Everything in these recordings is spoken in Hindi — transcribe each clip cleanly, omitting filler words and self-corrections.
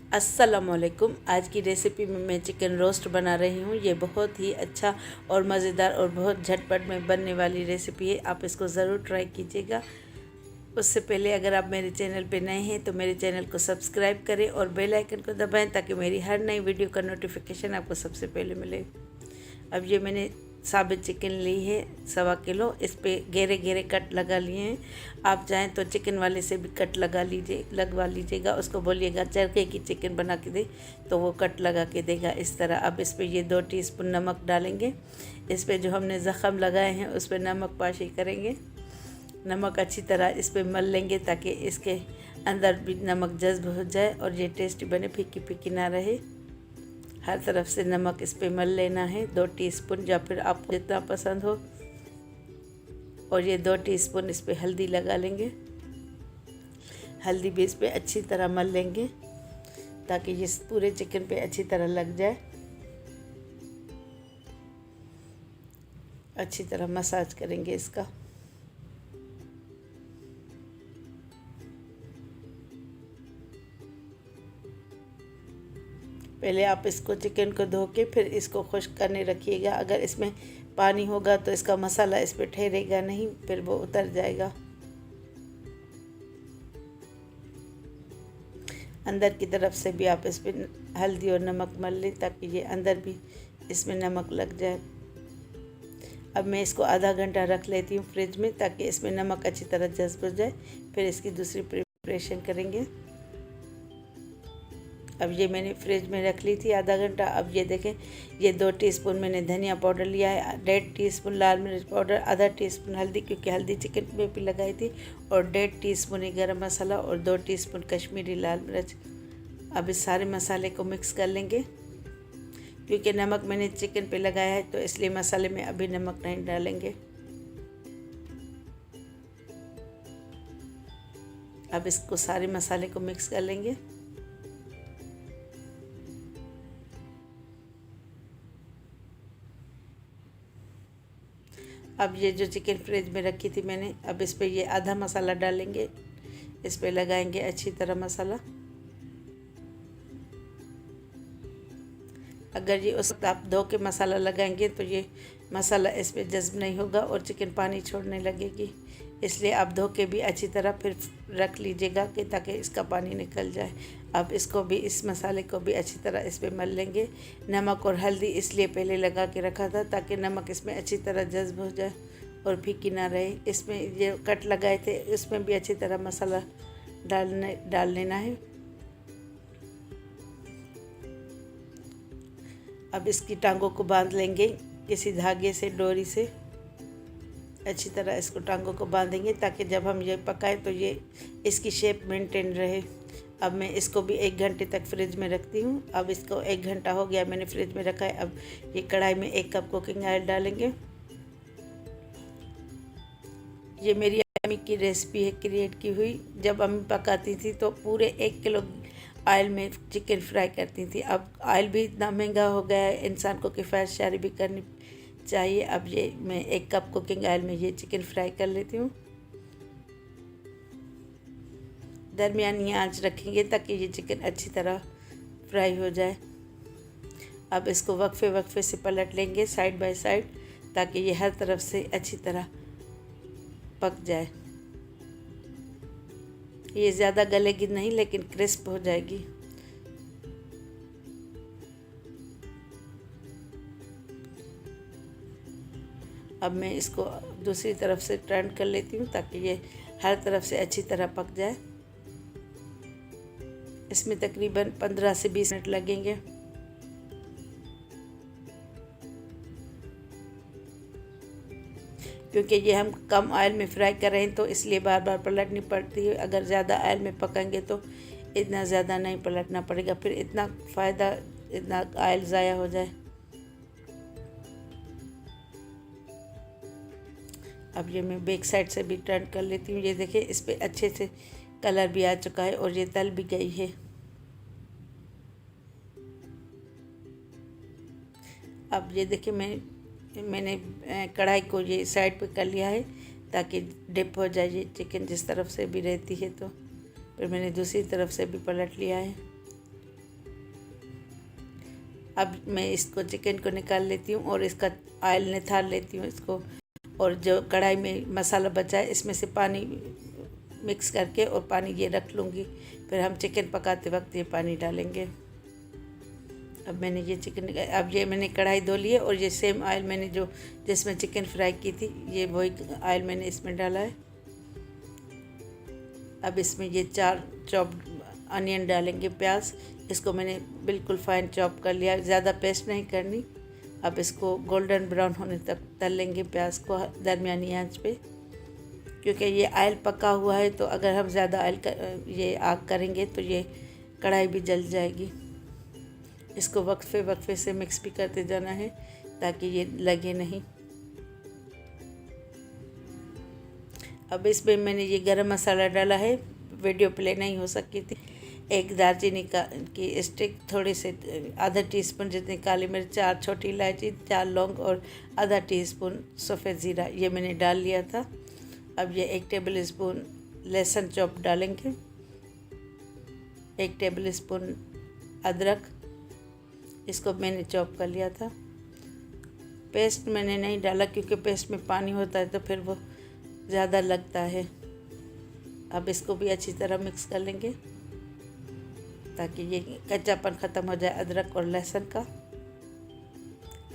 अस्सलामुअलैकुम। आज की रेसिपी में मैं चिकन रोस्ट बना रही हूँ। ये बहुत ही अच्छा और मज़ेदार और बहुत झटपट में बनने वाली रेसिपी है। आप इसको ज़रूर ट्राई कीजिएगा। उससे पहले अगर आप मेरे चैनल पे नए हैं तो मेरे चैनल को सब्सक्राइब करें और बेल आइकन को दबाएं ताकि मेरी हर नई वीडियो का नोटिफिकेशन आपको सबसे पहले मिले। अब ये मैंने साबित चिकन ली है 1.25 किलो। इस पे घेरे घेरे कट लगा लिए हैं। आप चाहें तो चिकन वाले से भी कट लगवा लीजिएगा। उसको बोलिएगा चरखे की चिकन बना के दे तो वो कट लगा के देगा इस तरह। अब इस पे ये 2 टीस्पून नमक डालेंगे। इस पे जो हमने ज़ख़म लगाए हैं उस पर नमक पाशी करेंगे। नमक अच्छी तरह इस पर मल लेंगे ताकि इसके अंदर भी नमक जज्ब हो जाए और ये टेस्टी बने, फीकी फीकी ना रहे। हर तरफ से नमक इस पे मल लेना है 2 टीस्पून, या फिर आपको जितना पसंद हो। और ये 2 टीस्पून इस पे हल्दी लगा लेंगे। हल्दी भी इस पे अच्छी तरह मल लेंगे ताकि ये पूरे चिकन पे अच्छी तरह लग जाए। अच्छी तरह मसाज करेंगे इसका। पहले आप इसको चिकन को धो के फिर इसको खुश्क करने रखिएगा। अगर इसमें पानी होगा तो इसका मसाला इस पर ठहरेगा नहीं, फिर वो उतर जाएगा। अंदर की तरफ से भी आप इस पर हल्दी और नमक मल लें ताकि ये अंदर भी इसमें नमक लग जाए। अब मैं इसको आधा घंटा रख लेती हूँ फ्रिज में ताकि इसमें नमक अच्छी तरह जज्ब हो जाए। फिर इसकी दूसरी प्रिपरेशन करेंगे। अब ये मैंने फ्रिज में रख ली थी आधा घंटा। अब ये देखें, ये 2 टीस्पून मैंने धनिया पाउडर लिया है, 1.5 टीस्पून लाल मिर्च पाउडर, आधा टीस्पून हल्दी क्योंकि हल्दी चिकन में भी लगाई थी, और 1.5 टीस्पून ही गरम मसाला और 2 टीस्पून कश्मीरी लाल मिर्च। अब इस सारे मसाले को मिक्स कर लेंगे। क्योंकि नमक मैंने चिकन पे लगाया है तो इसलिए मसाले में अभी नमक नहीं डालेंगे। अब इसको सारे मसाले को मिक्स कर लेंगे। अब ये जो चिकन फ्रिज में रखी थी मैंने, अब इस पे ये आधा मसाला डालेंगे। इस पे लगाएंगे अच्छी तरह मसाला। अगर ये उस वक्त आप धो के मसाला लगाएंगे तो ये मसाला इस पे जज्ब नहीं होगा और चिकन पानी छोड़ने लगेगी। इसलिए आप धो के भी अच्छी तरह फिर रख लीजिएगा कि ताकि इसका पानी निकल जाए। अब इसको भी, इस मसाले को भी अच्छी तरह इस पे मल लेंगे। नमक और हल्दी इसलिए पहले लगा के रखा था ताकि नमक इसमें अच्छी तरह जज्ब हो जाए और फीकी ना रहे। इसमें ये कट लगाए थे इसमें भी अच्छी तरह मसाला डाल लेना है। अब इसकी टांगों को बांध लेंगे किसी धागे से, डोरी से। अच्छी तरह इसको टांगों को बांधेंगे ताकि जब हम ये पकाएं तो ये इसकी शेप मेंटेन रहे। अब मैं इसको भी 1 घंटे तक फ्रिज में रखती हूँ। अब इसको 1 घंटा हो गया मैंने फ्रिज में रखा है। अब ये कढ़ाई में 1 कप कुकिंग ऑयल डालेंगे। ये मेरी अम्मी की रेसिपी है क्रिएट की हुई। जब अम्मी पकाती थी तो पूरे 1 किलो ऑयल में चिकन फ्राई करती थी। अब ऑयल भी इतना महंगा हो गया है, इंसान को किफ़ायत शारी भी करनी चाहिए। अब ये मैं 1 कप कुकिंग ऑयल में ये चिकन फ्राई कर लेती हूँ। दरमियानी आंच रखेंगे ताकि ये चिकन अच्छी तरह फ्राई हो जाए। अब इसको वक्फे वक्फे से पलट लेंगे साइड बाय साइड ताकि ये हर तरफ से अच्छी तरह पक जाए। ये ज़्यादा गलेगी नहीं लेकिन क्रिस्प हो जाएगी। अब मैं इसको दूसरी तरफ से टर्न कर लेती हूँ ताकि ये हर तरफ से अच्छी तरह पक जाए। इसमें तकरीबन 15 से 20 मिनट लगेंगे। क्योंकि ये हम कम ऑयल में फ्राई कर रहे हैं तो इसलिए बार बार पलटनी पड़ती है। अगर ज़्यादा ऑयल में पकाएंगे तो इतना ज़्यादा नहीं पलटना पड़ेगा, फिर इतना फ़ायदा, इतना ऑयल ज़ाया हो जाए। अब ये मैं बैक साइड से भी टर्न कर लेती हूँ। ये देखिए इस पर अच्छे से कलर भी आ चुका है और ये तल भी गई है। अब ये देखिए मैंने कढ़ाई को ये साइड पे कर लिया है ताकि डिप हो जाए ये चिकन जिस तरफ से भी रहती है। तो फिर मैंने दूसरी तरफ से भी पलट लिया है। अब मैं इसको चिकन को निकाल लेती हूँ और इसका ऑयल निथार लेती हूँ इसको, और जो कढ़ाई में मसाला बचा है इसमें से पानी मिक्स करके और पानी ये रख लूँगी। फिर हम चिकन पकाते वक्त ये पानी डालेंगे। अब मैंने ये चिकन, अब ये मैंने कढ़ाई धो ली है और ये सेम ऑयल मैंने जो जिसमें चिकन फ्राई की थी ये वही ऑयल मैंने इसमें डाला है। अब इसमें ये 4 चॉप अनियन डालेंगे, प्याज। इसको मैंने बिल्कुल फाइन चॉप कर लिया, ज़्यादा पेस्ट नहीं करनी। अब इसको गोल्डन ब्राउन होने तक तल लेंगे प्याज को दरमियानी आंच पे, क्योंकि ये ऑयल पका हुआ है तो अगर हम ज़्यादा ये आग करेंगे तो ये कढ़ाई भी जल जाएगी। इसको वक्फे वक्फे से मिक्स भी करते जाना है ताकि ये लगे नहीं। अब इसमें मैंने ये गरम मसाला डाला है, वीडियो प्ले नहीं हो सकी थी। 1 दालचीनी की स्टिक, थोड़े से आधा टीस्पून जितनी काली मिर्च, 4 छोटी इलायची, 4 लौंग और आधा टीस्पून सफ़ेद ज़ीरा ये मैंने डाल लिया था। अब ये 1 टेबल स्पून लहसुन चॉप डालेंगे, 1 टेबल स्पून अदरक, इसको मैंने चॉप कर लिया था। पेस्ट मैंने नहीं डाला क्योंकि पेस्ट में पानी होता है तो फिर वो ज़्यादा लगता है। अब इसको भी अच्छी तरह मिक्स कर लेंगे ताकि ये कच्चापन ख़त्म हो जाए अदरक और लहसुन का।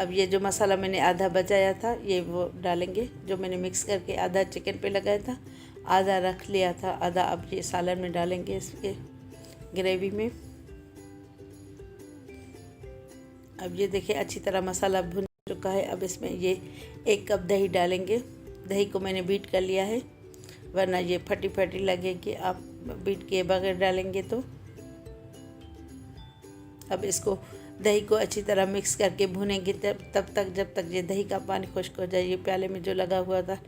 अब ये जो मसाला मैंने आधा बचाया था ये वो डालेंगे, जो मैंने मिक्स करके आधा चिकन पे लगाया था, आधा रख लिया था, आधा अब ये सालन में डालेंगे इसके ग्रेवी में। अब ये देखिए अच्छी तरह मसाला भुन चुका है। अब इसमें ये 1 कप दही डालेंगे। दही को मैंने बीट कर लिया है, वरना ये फटी फटी लगेगी आप बीट किए बगैर डालेंगे तो। अब इसको दही को अच्छी तरह मिक्स करके भुनेंगे तब तक जब तक ये दही का पानी खुश्क हो जाए। ये प्याले में जो लगा हुआ था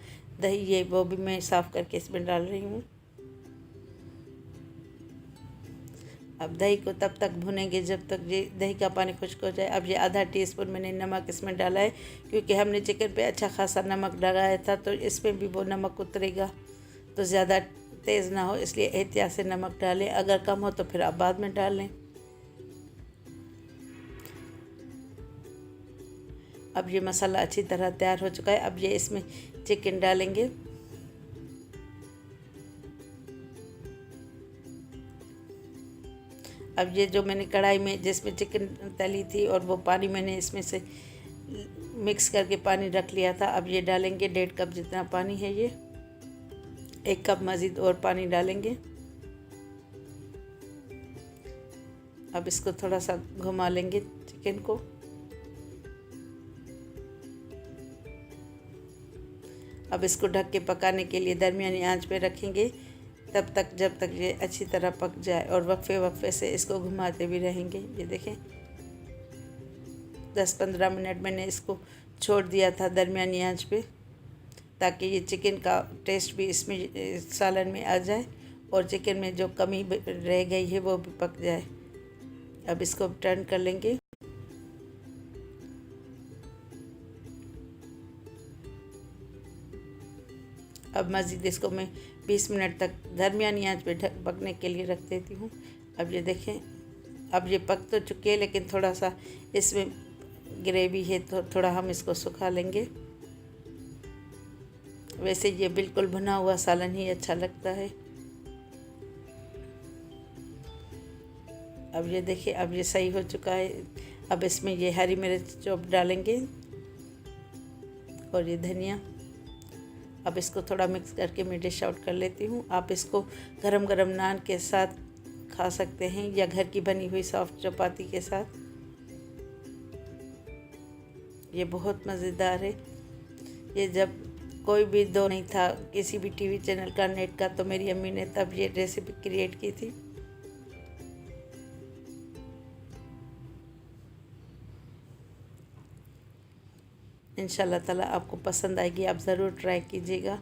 दही, ये वो भी मैं साफ़ करके इसमें डाल रही हूँ। अब दही को तब तक भुनेंगे जब तक ये दही का पानी खुश्क हो जाए। अब ये आधा टीस्पून मैंने नमक इसमें डाला है, क्योंकि हमने चिकन पे अच्छा खासा नमक लगाया था तो इसमें भी वो नमक उतरेगा, तो ज़्यादा तेज़ ना हो इसलिए एहतियात से नमक डालें। अगर कम हो तो फिर आप बाद में डाल लें। अब ये मसाला अच्छी तरह तैयार हो चुका है। अब ये इसमें चिकन डालेंगे। अब ये जो मैंने कढ़ाई में जिसमें चिकन तली थी और वो पानी मैंने इसमें से मिक्स करके पानी रख लिया था, अब ये डालेंगे 1.5 कप जितना पानी है ये, 1 कप मज़ीद और पानी डालेंगे। अब इसको थोड़ा सा घुमा लेंगे चिकन को। अब इसको ढक के पकाने के लिए दरमियानी आंच पे रखेंगे तब तक जब तक ये अच्छी तरह पक जाए, और वक्फे वक्फे से इसको घुमाते भी रहेंगे। ये देखें 10-15 मिनट मैंने इसको छोड़ दिया था दरमियानी आंच पे, ताकि ये चिकन का टेस्ट भी इसमें सालन में आ जाए और चिकन में जो कमी रह गई है वो भी पक जाए। अब इसको टर्न कर लेंगे। अब मज़ीद इसको मैं 20 मिनट तक दरमियानी आंच पे पकने के लिए रख देती हूँ। अब ये देखें, अब ये पक तो चुके हैं लेकिन थोड़ा सा इसमें ग्रेवी है तो थोड़ा हम इसको सुखा लेंगे। वैसे ये बिल्कुल भुना हुआ सालन ही अच्छा लगता है। अब ये देखिए, अब ये सही हो चुका है। अब इसमें ये हरी मिर्च चॉप डालेंगे और ये धनिया। अब इसको थोड़ा मिक्स करके मैं डिश आउट कर लेती हूँ। आप इसको गरम गरम नान के साथ खा सकते हैं या घर की बनी हुई सॉफ्ट चपाती के साथ। ये बहुत मज़ेदार है। ये जब कोई भी दो नहीं था किसी भी टीवी चैनल का, नेट का, तो मेरी अम्मी ने तब ये रेसिपी क्रिएट की थी। इंशाल्लाह ताला आपको पसंद आएगी, आप ज़रूर ट्राई कीजिएगा।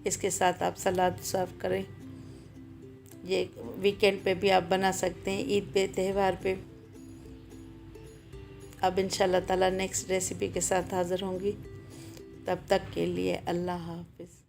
इसके साथ आप सलाद सर्व करें। ये वीकेंड पे भी आप बना सकते हैं, ईद पे, त्यौहार पे। अब इंशाल्लाह ताला नेक्स्ट रेसिपी के साथ हाज़िर होंगी। तब तक के लिए अल्लाह हाफ़िज़।